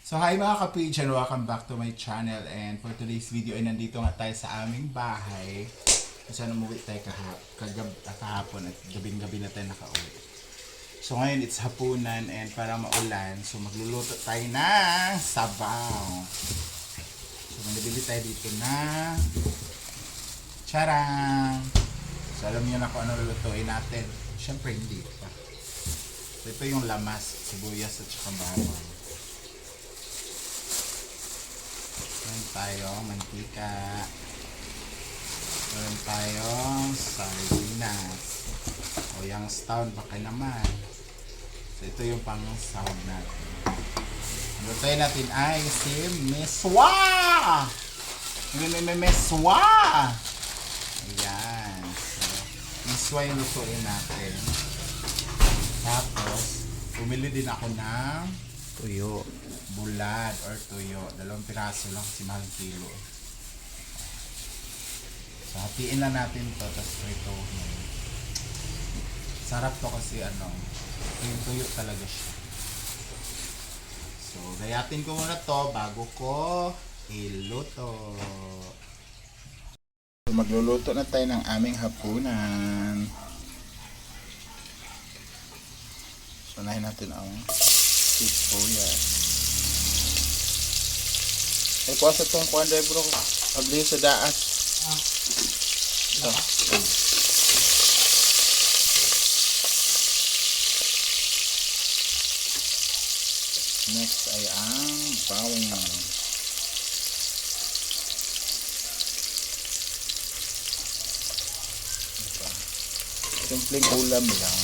So hi mga ka-page and welcome back to my channel, and for today's video ay nandito nga tayo sa aming bahay. Kasi umuwi tayo kahapon at gabing-gabi na tayo nakauwi. So ngayon it's hapunan and para maulan, so magluluto tayo ng sabaw. So manibili tayo dito na charang. So alam niyo na kung ano lulutuin natin. Siyempre hindi pa. So ito yung lamas, sibuyas at saka bawang. Meron tayong mantika. Meron tayong sardinas. O yung stout baka naman. So ito yung pang sahog natin. Ang lutuin natin ay si Meswa! Meswa! Ayan. So, Meswa yung lutuin natin. Tapos, bumili din ako ng tuyo. Bulad or tuyo. 2 piraso lang kasi mahal kilo. So, hatiin lang natin to. Tapos ito. Sarap to kasi yung tuyo talaga siya. So, gayatin ko muna to bago ko iluto. So, magluluto na tayo ng aming hapunan. So, unahin natin ang sibuyas. Ay, kuha sa itong kuhan dahil bro. Pagli sa daas. Ito. Next ay ang bawang. Simpleng ulam lang.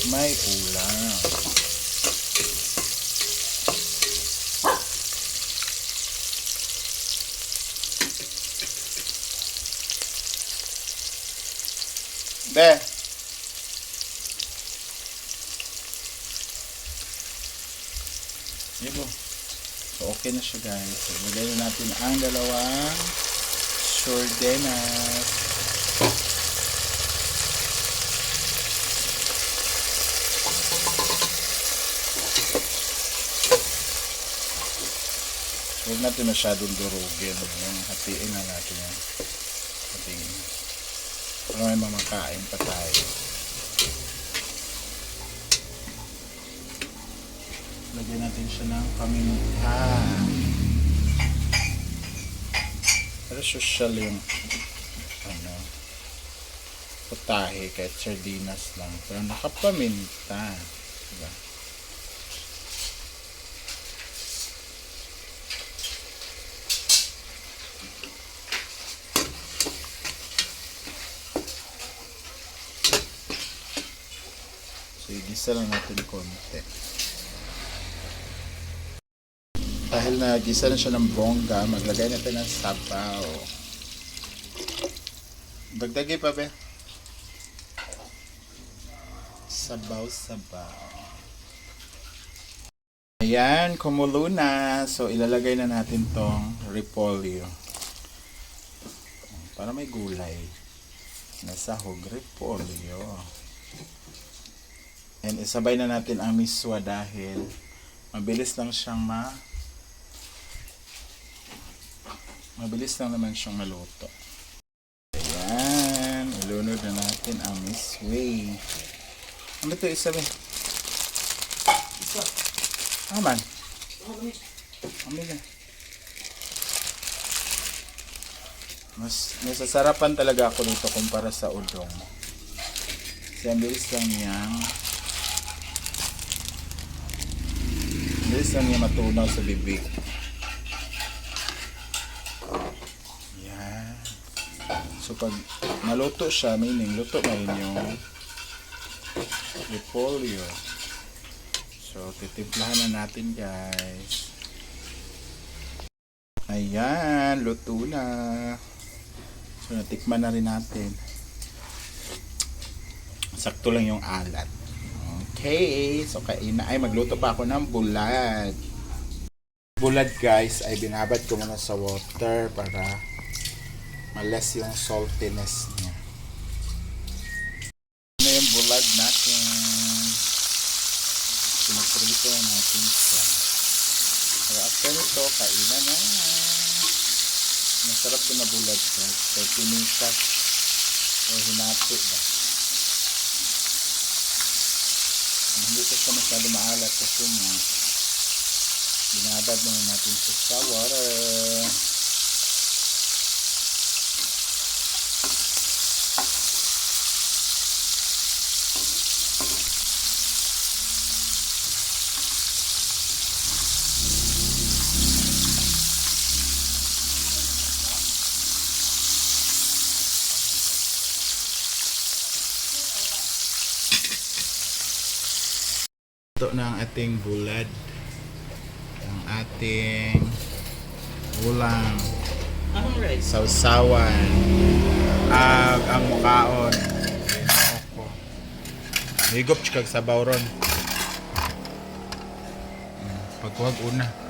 May ulam. Be. Yun. So, okay na siya guys. So, lagay na natin ang dalawang sardinas. Huwag natin masyadong durugin. Yung hatiin na natin yan. Hatiin. Para may mamakain pa tayo. Lagyan natin siya ng paminta. Pero social yung putahe kahit sardinas lang. Pero nakapaminta. Diba? So, igisa lang natin konti. Dahil nagisa na siya ng bongga, maglagay natin ng sabaw. Dagdagi pa, be? Sabaw. Ayan, kumulo na. So, ilalagay na natin tong repolyo. Para may gulay. Nasahog, repolyo. And isabay na natin ang miswa dahil mabilis lang siyang maluto. Ayan, ilunod na natin ang miswa. Ano ito isabi? Aman. Amin. Mas nasasarapan talaga ako nito kumpara sa udong. Kasi ang bilis lang niya matunaw sa bibig. Yan. So pag maluto siya, meaning luto na rin yung repolyo. So titimplahan na natin guys. Ayan, luto na. So natikman na rin natin. Sakto lang yung alat. Okay, so magluto pa ako ng bulad. Bulad guys ay binabad ko muna sa water para ma-less yung saltiness niya. Ano yung bulad natin? Prito natin siya. So after nito, kainan na. Masarap ito na bulad siya. So pinitas o hinati ba. Hindi ito siya masyado maalat kasi nga binabad muna natin siya sa water. Ito na ang ating bulad, ang ating ulang, sausawan, ang mukaon, ginoo. Higop chikag sabaw ron. Pagkuhag una.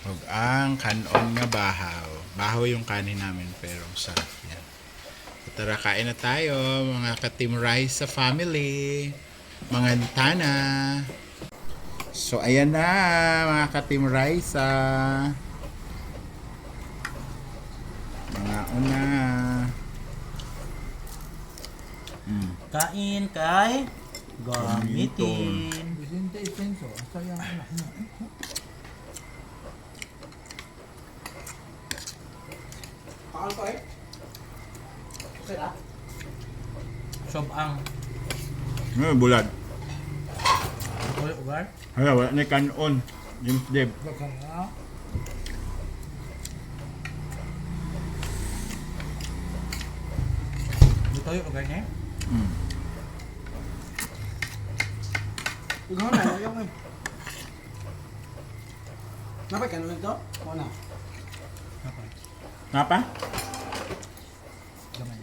Ug ang kanon nga bahaw. Bahaw yung kanin namin pero sarap yan. Tara, kain na tayo mga ka-Team Rice sa family. Mga tana. So ayan na mga ka-Team Rice. Mga una. Kain kay gamitin. Vicente Isenso, asa yung anak mo? Pakal ko eh. Sira? Sobang. Bulad. Uy, ugar. Hala, wala na kanon. James Deb. Baka nga. Dito yung ugar niya. Ikaw na, ayaw eh. Napay ka naman ito? O na? Okay. Napa? Gamay.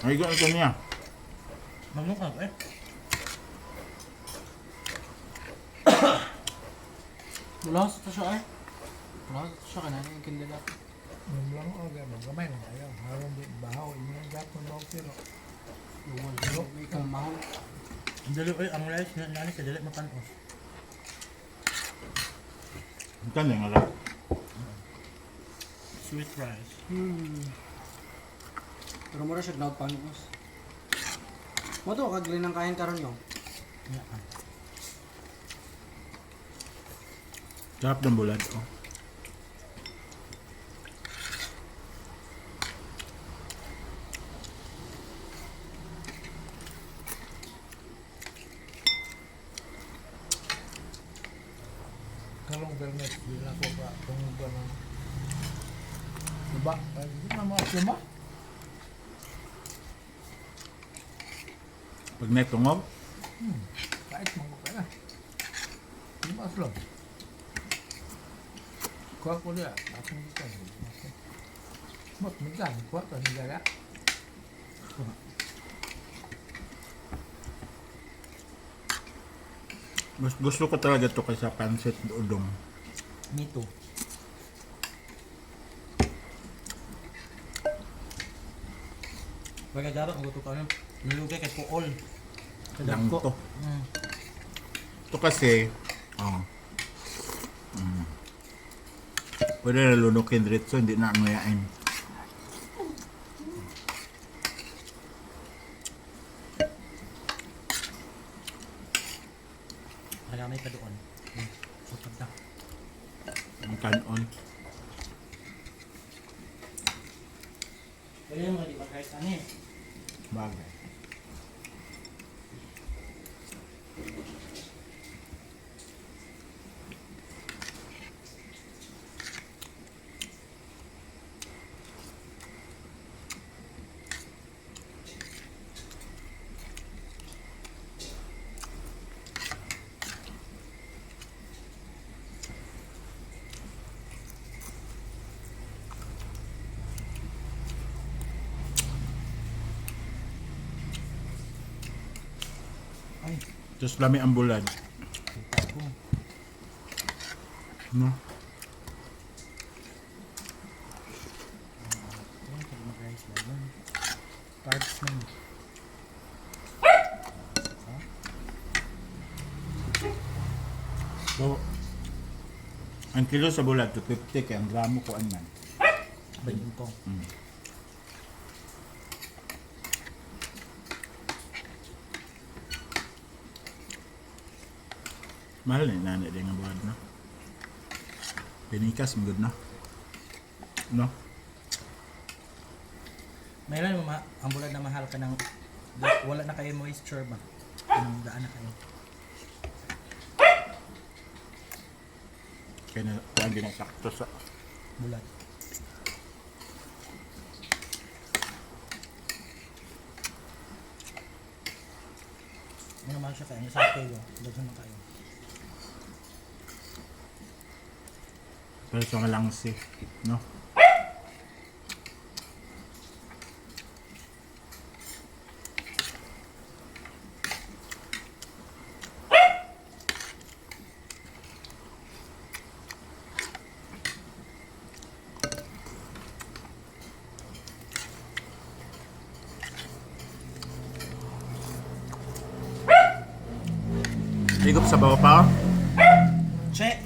Ay, ito niya. Mamukag eh. Bulas ito siya eh. Bulas ito siya kanina yung kindilat. Yung lang o, gamay na ayaw. Harang di bahaw, yung gat mo daw pero. Luwal. May kang mahal. Ang dali eh, ang rice na nani sa dali mapanos. Ito na nga lang. Sweet rice. Pero mura siya gnaut panos. Mo to kagli ng kain karon yo. Yeah. Sarap ng bulad. Oh. Kalong permit, di na ko ba kung ba na. Diba? Hindi na mga suma. Pag netungog, Kahit mga ka na. Di ba slow? Kuha ko dia, akong kita. Mot, minsan, kuha ka nila. gusto ko talaga ito kaysa pancit udong. Me too. Baga dapat ang gusto ka nun. Nalugay kay Pool. Lang to. Mm. Ito kasi, pwede na lunukin dito, hindi na nguyain. Maramay pa doon. Utod na. Ang kanon. Kaya yung mga di ba guys, ano eh? Bagay. Tapos lami ang bulad. Kita ko. No? Ayan, pag mag-rice lang yun. Carbs man. So, ang kilo sa bulad, 250 kaya ang gramo ko man. Bayin to. Mahal ni nani din ang bulad, no? Pinikas, good, no? No? Mayroon ang bulad na mahal ka ng wala na kayo moisture ba? Anong daan na kayo? Kaya na, kung hindi na sakto sa... Bulad. Ano naman siya kayo? Sa kayo. Daghan na kayo. Pero sa malangsi, no? Higop sa bawah pa. Che!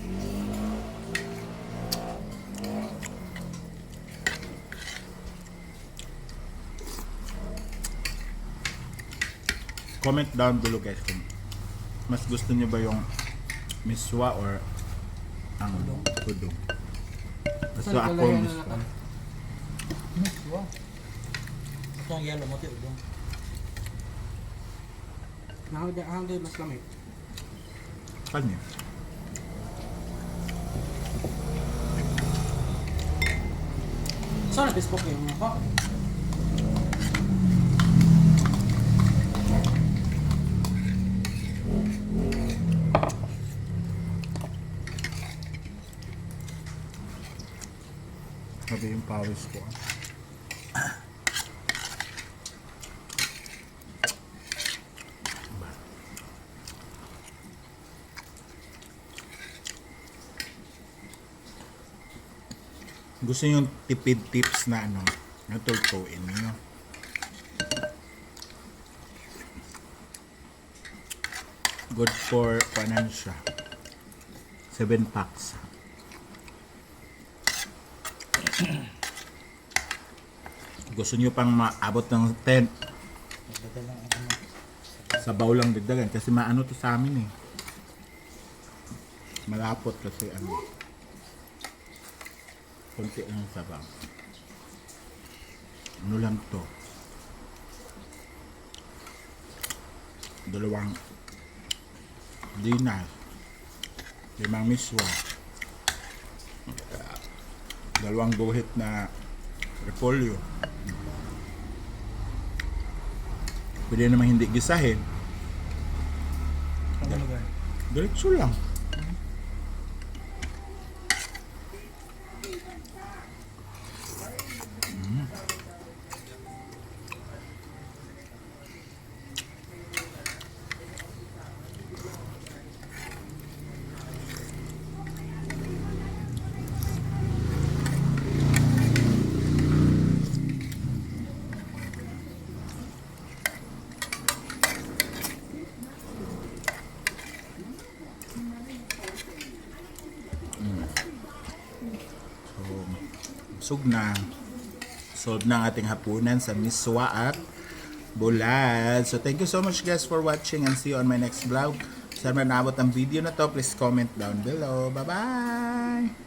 Comment down below guys kung mas gusto niyo ba yung miswa or ang tudong. So Saan ako kalayan na miswa. naka? Miswa. Ito ang yellow mo, tiyo. Nahangday mas lamig. Kanya. Saan na Facebook yung mga pa? Sabi yung pawis ko. Gusto yung tipid tips na ano, natultuin nyo. Good for panan siya. 7 packs. Gusto nyo pang maabot ng 10, Dagdag lang ako mo. sabaw lang dagdagan kasi maano to sa amin eh. Malapot kasi ano. Kunti lang ang sabaw. Ano lang to? 2 dinas, 5 miswa, 2 guhit na repolyo. Pwede naman hindi gisahin. Ano lugar? Diretso lang. Busog na. Solve na ang ating hapunan sa miswa at bulad. So thank you so much guys for watching and see you on my next vlog. Sana naabot ang video na to, please comment down below. Bye bye!